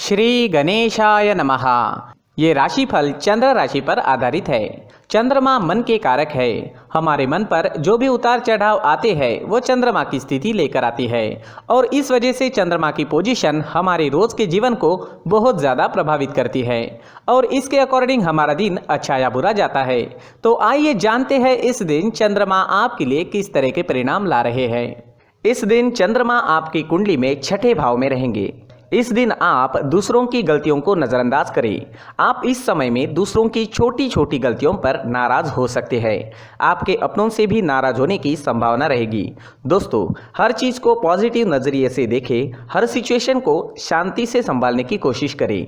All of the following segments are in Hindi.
श्री गणेशाय नमः। ये राशिफल चंद्र राशि पर आधारित है। चंद्रमा मन के कारक है। हमारे मन पर जो भी उतार चढ़ाव आते हैं वो चंद्रमा की स्थिति लेकर आती है और इस वजह से चंद्रमा की पोजीशन हमारे रोज के जीवन को बहुत ज़्यादा प्रभावित करती है और इसके अकॉर्डिंग हमारा दिन अच्छा या बुरा जाता है। तो आइए जानते हैं इस दिन चंद्रमा आपके लिए किस तरह के परिणाम ला रहे हैं। इस दिन चंद्रमा आपकी कुंडली में छठे भाव में रहेंगे। इस दिन आप दूसरों की गलतियों को नज़रअंदाज करें। आप इस समय में दूसरों की छोटी छोटी गलतियों पर नाराज हो सकते हैं। आपके अपनों से भी नाराज होने की संभावना रहेगी। दोस्तों, हर चीज़ को पॉजिटिव नज़रिए से देखें। हर सिचुएशन को शांति से संभालने की कोशिश करें।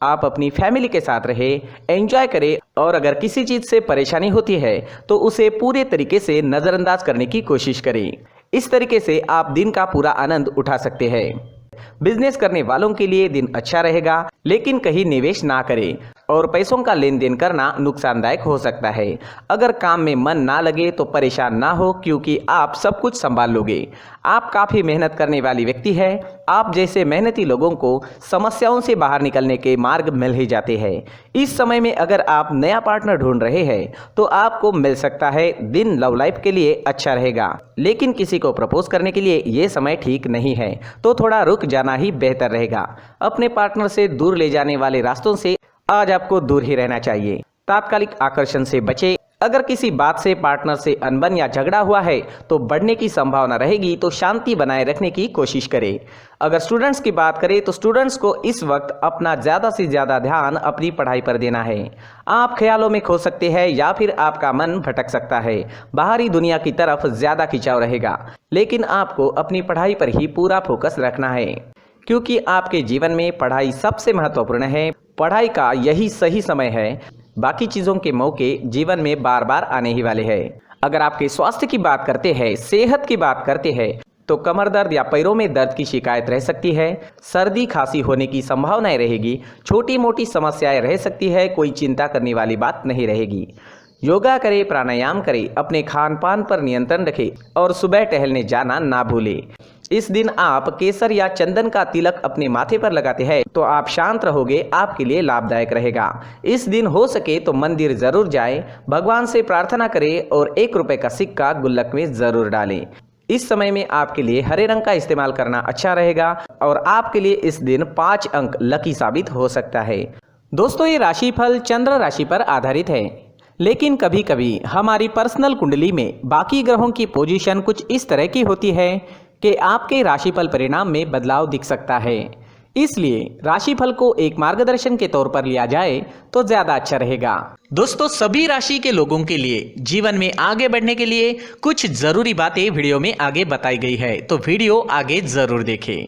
आप अपनी फैमिली के साथ रहें, एंजॉय करें और अगर किसी चीज़ से परेशानी होती है तो उसे पूरे तरीके से नज़रअंदाज करने की कोशिश करें। इस तरीके से आप दिन का पूरा आनंद उठा सकते हैं। बिजनेस करने वालों के लिए दिन अच्छा रहेगा, लेकिन कहीं निवेश ना करें और पैसों का लेन देन करना नुकसानदायक हो सकता है। अगर काम में मन ना लगे तो परेशान ना हो, क्योंकि आप सब कुछ संभाल लोगे। आप काफ़ी मेहनत करने वाली व्यक्ति है। आप जैसे मेहनती लोगों को समस्याओं से बाहर निकलने के मार्ग मिल ही जाते हैं। इस समय में अगर आप नया पार्टनर ढूंढ रहे हैं तो आपको मिल सकता है। दिन लव लाइफ के लिए अच्छा रहेगा, लेकिन किसी को प्रपोज करने के लिए ये समय ठीक नहीं है, तो थोड़ा रुक जाना ही बेहतर रहेगा। अपने पार्टनर से दूर ले जाने वाले रास्तों से आज आपको दूर ही रहना चाहिए। तात्कालिक आकर्षण से बचें। अगर किसी बात से पार्टनर से अनबन या झगड़ा हुआ है तो बढ़ने की संभावना रहेगी, तो शांति बनाए रखने की कोशिश करें। अगर स्टूडेंट्स की बात करें तो स्टूडेंट्स को इस वक्त अपना ज़्यादा से ज़्यादा ध्यान अपनी पढ़ाई पर देना है। आप ख्यालों में खो सकते हैं या फिर आपका मन भटक सकता है। बाहरी दुनिया की तरफ ज़्यादा खिंचाव रहेगा, लेकिन आपको अपनी पढ़ाई पर ही पूरा फोकस रखना है, क्योंकि आपके जीवन में पढ़ाई सबसे महत्वपूर्ण है। पढ़ाई का यही सही समय है। बाकी चीज़ों के मौके जीवन में बार बार आने ही वाले हैं। अगर आपके स्वास्थ्य की बात करते हैं, सेहत की बात करते हैं, तो कमर दर्द या पैरों में दर्द की शिकायत रह सकती है। सर्दी खांसी होने की संभावनाएं रहेगी। छोटी मोटी समस्याएं रह सकती है। कोई चिंता करने वाली बात नहीं रहेगी। योगा करें, प्राणायाम करें, अपने खान पान पर नियंत्रण रखें और सुबह टहलने जाना ना भूलें। इस दिन आप केसर या चंदन का तिलक अपने माथे पर लगाते हैं तो आप शांत रहोगे, आपके लिए लाभदायक रहेगा। इस दिन हो सके तो मंदिर जरूर जाएं, भगवान से प्रार्थना करें और 1 रुपए का सिक्का गुल्लक में जरूर डालें। इस समय में आपके लिए हरे रंग का इस्तेमाल करना अच्छा रहेगा और आपके लिए इस दिन 5 अंक लकी साबित हो सकता है। दोस्तों, ये राशिफल चंद्र राशि पर आधारित है, लेकिन कभी कभी हमारी पर्सनल कुंडली में बाकी ग्रहों की पोजीशन कुछ इस तरह की होती है कि आपके राशिफल परिणाम में बदलाव दिख सकता है। इसलिए राशिफल को एक मार्गदर्शन के तौर पर लिया जाए तो ज्यादा अच्छा रहेगा। दोस्तों, सभी राशि के लोगों के लिए जीवन में आगे बढ़ने के लिए कुछ जरूरी बातें वीडियो में आगे बताई गई है, तो वीडियो आगे जरूर देखें।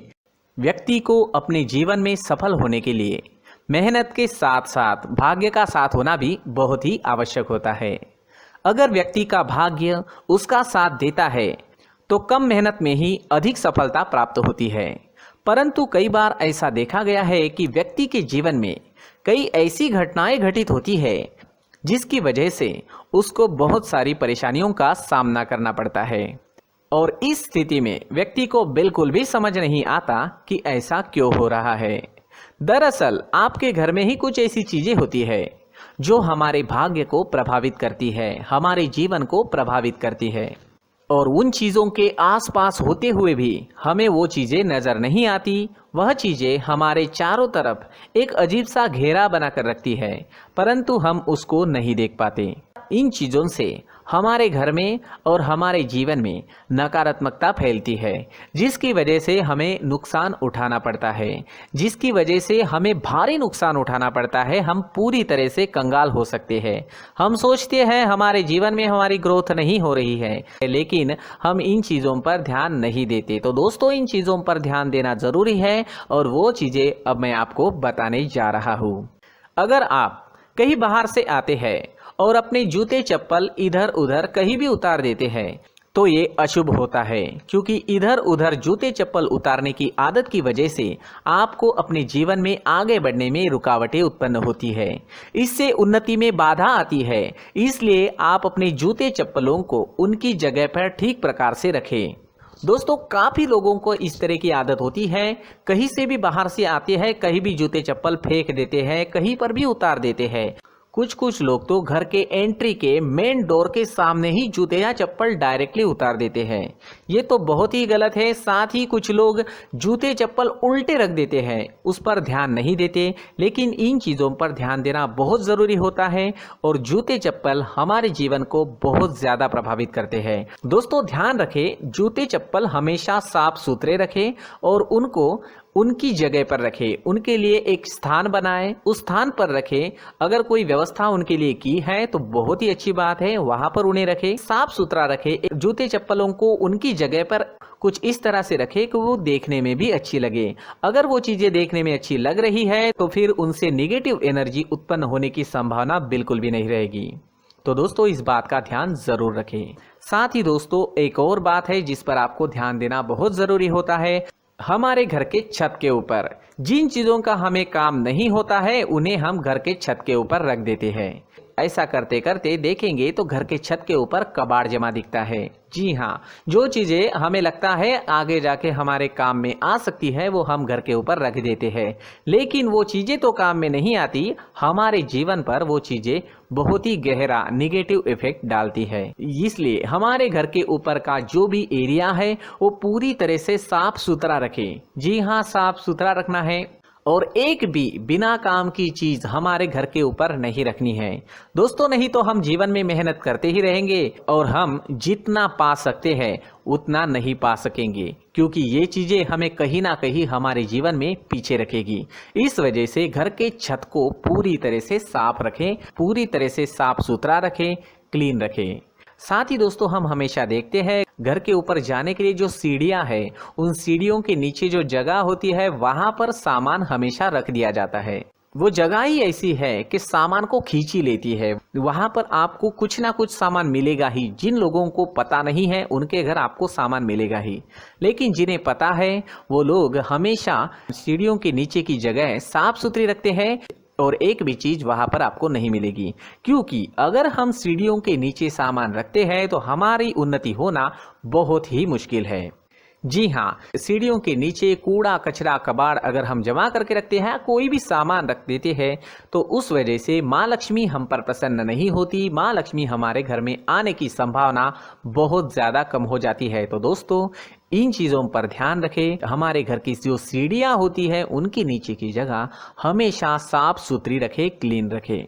व्यक्ति को अपने जीवन में सफल होने के लिए मेहनत के साथ साथ भाग्य का साथ होना भी बहुत ही आवश्यक होता है। अगर व्यक्ति का भाग्य उसका साथ देता है तो कम मेहनत में ही अधिक सफलता प्राप्त होती है। परंतु कई बार ऐसा देखा गया है कि व्यक्ति के जीवन में कई ऐसी घटनाएं घटित होती है जिसकी वजह से उसको बहुत सारी परेशानियों का सामना करना पड़ता है और इस स्थिति में व्यक्ति को बिल्कुल भी समझ नहीं आता कि ऐसा क्यों हो रहा है। दरअसल आपके घर में ही कुछ ऐसी चीजें होती है जो हमारे भाग्य को प्रभावित करती है, हमारे जीवन को प्रभावित करती है और उन चीज़ों के आसपास होते हुए भी हमें वो चीज़ें नज़र नहीं आती। वह चीज़ें हमारे चारों तरफ एक अजीब सा घेरा बनाकर रखती है, परंतु हम उसको नहीं देख पाते। इन चीज़ों से हमारे घर में और हमारे जीवन में नकारात्मकता फैलती है, जिसकी वजह से हमें नुकसान उठाना पड़ता है, जिसकी वजह से हमें भारी नुकसान उठाना पड़ता है। हम पूरी तरह से कंगाल हो सकते हैं। हम सोचते हैं हमारे जीवन में हमारी ग्रोथ नहीं हो रही है, लेकिन हम इन चीज़ों पर ध्यान नहीं देते। तो दोस्तों, इन चीज़ों पर ध्यान देना ज़रूरी है और वो चीज़ें अब मैं आपको बताने जा रहा हूँ। अगर आप कहीं बाहर से आते हैं और अपने जूते चप्पल इधर उधर कहीं भी उतार देते हैं तो ये अशुभ होता है, क्योंकि इधर उधर जूते चप्पल उतारने की आदत की वजह से आपको अपने जीवन में आगे बढ़ने में रुकावटें उत्पन्न होती है। इससे उन्नति में बाधा आती है। इसलिए आप अपने जूते चप्पलों को उनकी जगह पर ठीक प्रकार से रखें। दोस्तों काफ़ी लोगों को इस तरह की आदत होती है, कहीं से भी बाहर से आते हैं, कहीं भी जूते चप्पल फेंक देते हैं, कहीं पर भी उतार देते हैं। कुछ कुछ लोग तो घर के एंट्री के मेन डोर के सामने ही जूते या चप्पल डायरेक्टली उतार देते हैं। ये तो बहुत ही गलत है। साथ ही कुछ लोग जूते चप्पल उल्टे रख देते हैं, उस पर ध्यान नहीं देते। लेकिन इन चीज़ों पर ध्यान देना बहुत ज़रूरी होता है और जूते चप्पल हमारे जीवन को बहुत ज़्यादा प्रभावित करते हैं। दोस्तों ध्यान रखें, जूते चप्पल हमेशा साफ सुथरे रखें और उनको उनकी जगह पर रखें। उनके लिए एक स्थान बनाएं, उस स्थान पर रखें। अगर कोई व्यवस्था उनके लिए की है तो बहुत ही अच्छी बात है, वहां पर उन्हें रखें। साफ सुथरा रखें। जूते चप्पलों को उनकी जगह पर कुछ इस तरह से रखें कि वो देखने में भी अच्छी लगे। अगर वो चीजें देखने में अच्छी लग रही है तो फिर उनसे निगेटिव एनर्जी उत्पन्न होने की संभावना बिल्कुल भी नहीं रहेगी। तो दोस्तों इस बात का ध्यान जरूर रखें। साथ ही दोस्तों एक और बात है जिस पर आपको ध्यान देना बहुत जरूरी होता है। हमारे घर के छत के ऊपर जिन चीज़ों का हमें काम नहीं होता है उन्हें हम घर के छत के ऊपर रख देते हैं। ऐसा करते करते देखेंगे तो घर के छत के ऊपर कबाड़ जमा दिखता है। जी हाँ, जो चीज़ें हमें लगता है आगे जाके हमारे काम में आ सकती है वो हम घर के ऊपर रख देते हैं, लेकिन वो चीज़ें तो काम में नहीं आती। हमारे जीवन पर वो चीज़ें बहुत ही गहरा निगेटिव इफेक्ट डालती है। इसलिए हमारे घर के ऊपर का जो भी एरिया है वो पूरी तरह से साफ सुथरा रखें। जी हाँ, साफ सुथरा रखना है और एक भी बिना काम की चीज हमारे घर के ऊपर नहीं रखनी है। दोस्तों नहीं तो हम जीवन में मेहनत करते ही रहेंगे और हम जितना पा सकते हैं उतना नहीं पा सकेंगे, क्योंकि ये चीजें हमें कहीं ना कहीं हमारे जीवन में पीछे रखेगी। इस वजह से घर के छत को पूरी तरह से साफ रखें, पूरी तरह से साफ सुथरा रखें, क्लीन रखें। साथ ही दोस्तों हम हमेशा देखते हैं घर के ऊपर जाने के लिए जो सीढ़ियां है, उन सीढ़ियों के नीचे जो जगह होती है वहां पर सामान हमेशा रख दिया जाता है। वो जगह ही ऐसी है कि सामान को खींची लेती है। वहां पर आपको कुछ ना कुछ सामान मिलेगा ही। जिन लोगों को पता नहीं है उनके घर आपको सामान मिलेगा ही, लेकिन जिन्हें पता है वो लोग हमेशा सीढ़ियों के नीचे की जगह साफ सुथरी रखते हैं और एक भी चीज वहां पर आपको नहीं मिलेगी। क्योंकि अगर हम सीढ़ियों के नीचे सामान रखते हैं तो हमारी उन्नति होना बहुत ही मुश्किल है। जी हाँ, सीढ़ियों के नीचे कूड़ा कचरा कबाड़ अगर हम जमा करके रखते हैं, कोई भी सामान रख देते हैं, तो उस वजह से माँ लक्ष्मी हम पर प्रसन्न नहीं होती। माँ लक्ष्मी हमारे घर में आने की संभावना बहुत ज़्यादा कम हो जाती है। तो दोस्तों इन चीज़ों पर ध्यान रखें। हमारे घर की जो सीढ़ियाँ होती है उनकी नीचे की जगह हमेशा साफ सुथरी रखें, क्लीन रखें।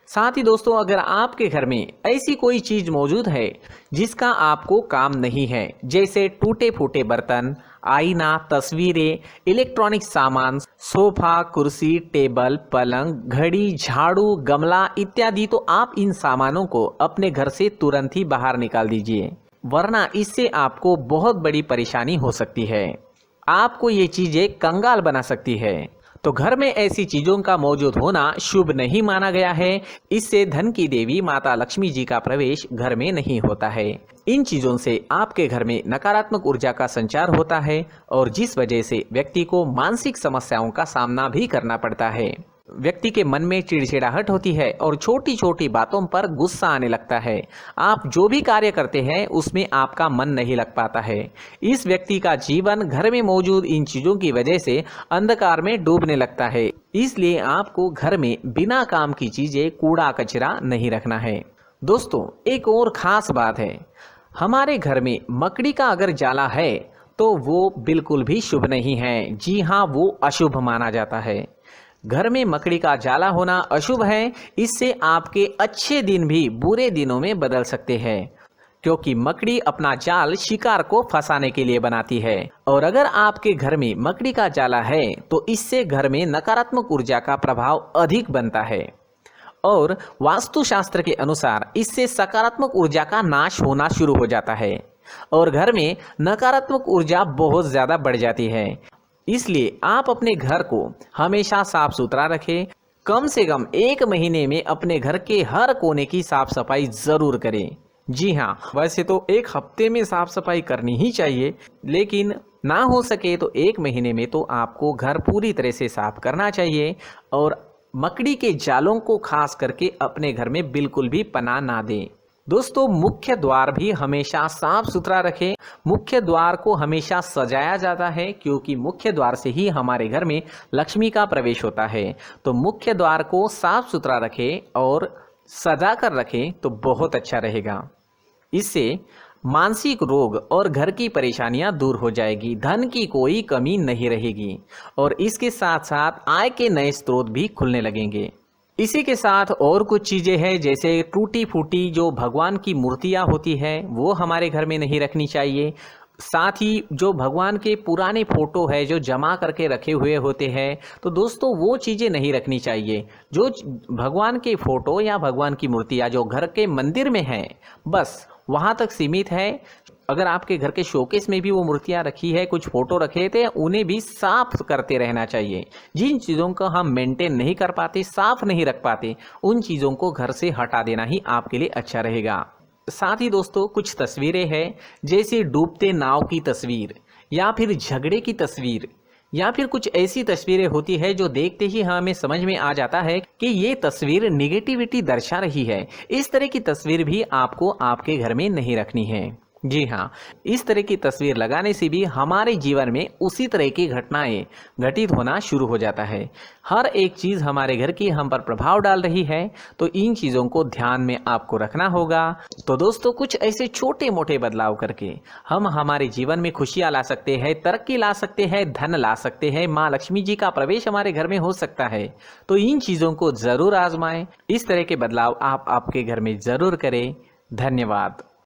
साथ ही दोस्तों अगर आपके घर में ऐसी कोई चीज मौजूद है जिसका आपको काम नहीं है, जैसे टूटे फूटे बर्तन, आईना, तस्वीरें, इलेक्ट्रॉनिक सामान, सोफा, कुर्सी, टेबल, पलंग, घड़ी, झाड़ू, गमला इत्यादि, तो आप इन सामानों को अपने घर से तुरंत ही बाहर निकाल दीजिए, वरना इससे आपको बहुत बड़ी परेशानी हो सकती है। आपको ये चीजें कंगाल बना सकती है। तो घर में ऐसी चीजों का मौजूद होना शुभ नहीं माना गया है। इससे धन की देवी माता लक्ष्मी जी का प्रवेश घर में नहीं होता है। इन चीजों से आपके घर में नकारात्मक ऊर्जा का संचार होता है और जिस वजह से व्यक्ति को मानसिक समस्याओं का सामना भी करना पड़ता है। व्यक्ति के मन में चिड़चिड़ाहट होती है और छोटी छोटी बातों पर गुस्सा आने लगता है। आप जो भी कार्य करते हैं उसमें आपका मन नहीं लग पाता है। इस व्यक्ति का जीवन घर में मौजूद इन चीजों की वजह से अंधकार में डूबने लगता है। इसलिए आपको घर में बिना काम की चीजें, कूड़ा कचरा नहीं रखना है। दोस्तों एक और खास बात है, हमारे घर में मकड़ी का अगर जाला है तो वो बिल्कुल भी शुभ नहीं है। जी हाँ, वो अशुभ माना जाता है। घर में मकड़ी का जाला होना अशुभ है। इससे आपके अच्छे दिन भी बुरे दिनों में बदल सकते हैं, क्योंकि मकड़ी अपना जाल शिकार को फंसाने के लिए बनाती है। और अगर आपके घर में मकड़ी का जाला है तो इससे घर में नकारात्मक ऊर्जा का प्रभाव अधिक बनता है और वास्तुशास्त्र के अनुसार इससे सकारात्मक ऊर्जा का नाश होना शुरू हो जाता है और घर में नकारात्मक ऊर्जा बहुत ज़्यादा बढ़ जाती है। इसलिए आप अपने घर को हमेशा साफ सुथरा रखें। कम से कम 1 महीने में अपने घर के हर कोने की साफ सफाई जरूर करें। जी हाँ, वैसे तो 1 हफ्ते में साफ सफाई करनी ही चाहिए, लेकिन ना हो सके तो 1 महीने में तो आपको घर पूरी तरह से साफ करना चाहिए। और मकड़ी के जालों को खास करके अपने घर में बिल्कुल भी पनाह ना दें। दोस्तों मुख्य द्वार भी हमेशा साफ सुथरा रखें। मुख्य द्वार को हमेशा सजाया जाता है क्योंकि मुख्य द्वार से ही हमारे घर में लक्ष्मी का प्रवेश होता है। तो मुख्य द्वार को साफ सुथरा रखें और सजा कर रखें तो बहुत अच्छा रहेगा। इससे मानसिक रोग और घर की परेशानियां दूर हो जाएगी, धन की कोई कमी नहीं रहेगी और इसके साथ साथ आय के नए स्रोत भी खुलने लगेंगे। इसी के साथ और कुछ चीज़ें हैं, जैसे टूटी फूटी जो भगवान की मूर्तियां होती है वो हमारे घर में नहीं रखनी चाहिए। साथ ही जो भगवान के पुराने फोटो है जो जमा करके रखे हुए होते हैं, तो दोस्तों वो चीज़ें नहीं रखनी चाहिए। जो भगवान के फोटो या भगवान की मूर्तियाँ जो घर के मंदिर में हैं बस वहाँ तक सीमित है। अगर आपके घर के शोकेस में भी वो मूर्तियाँ रखी है, कुछ फोटो रखे थे, उन्हें भी साफ करते रहना चाहिए। जिन चीज़ों को हम मेंटेन नहीं कर पाते, साफ नहीं रख पाते, उन चीज़ों को घर से हटा देना ही आपके लिए अच्छा रहेगा। साथ ही दोस्तों कुछ तस्वीरें हैं, जैसे डूबते नाव की तस्वीर या फिर झगड़े की तस्वीर या फिर कुछ ऐसी तस्वीरें होती है जो देखते ही हमें समझ में आ जाता है कि ये तस्वीर निगेटिविटी दर्शा रही है। इस तरह की तस्वीर भी आपको आपके घर में नहीं रखनी है। जी हाँ, इस तरह की तस्वीर लगाने से भी हमारे जीवन में उसी तरह की घटनाएं घटित होना शुरू हो जाता है। हर एक चीज़ हमारे घर की हम पर प्रभाव डाल रही है, तो इन चीज़ों को ध्यान में आपको रखना होगा। तो दोस्तों कुछ ऐसे छोटे मोटे बदलाव करके हम हमारे जीवन में खुशियाँ ला सकते हैं, तरक्की ला सकते हैं, धन ला सकते हैं, माँ लक्ष्मी जी का प्रवेश हमारे घर में हो सकता है। तो इन चीज़ों को ज़रूर आजमाएं। इस तरह के बदलाव आप आपके घर में ज़रूर करें। धन्यवाद।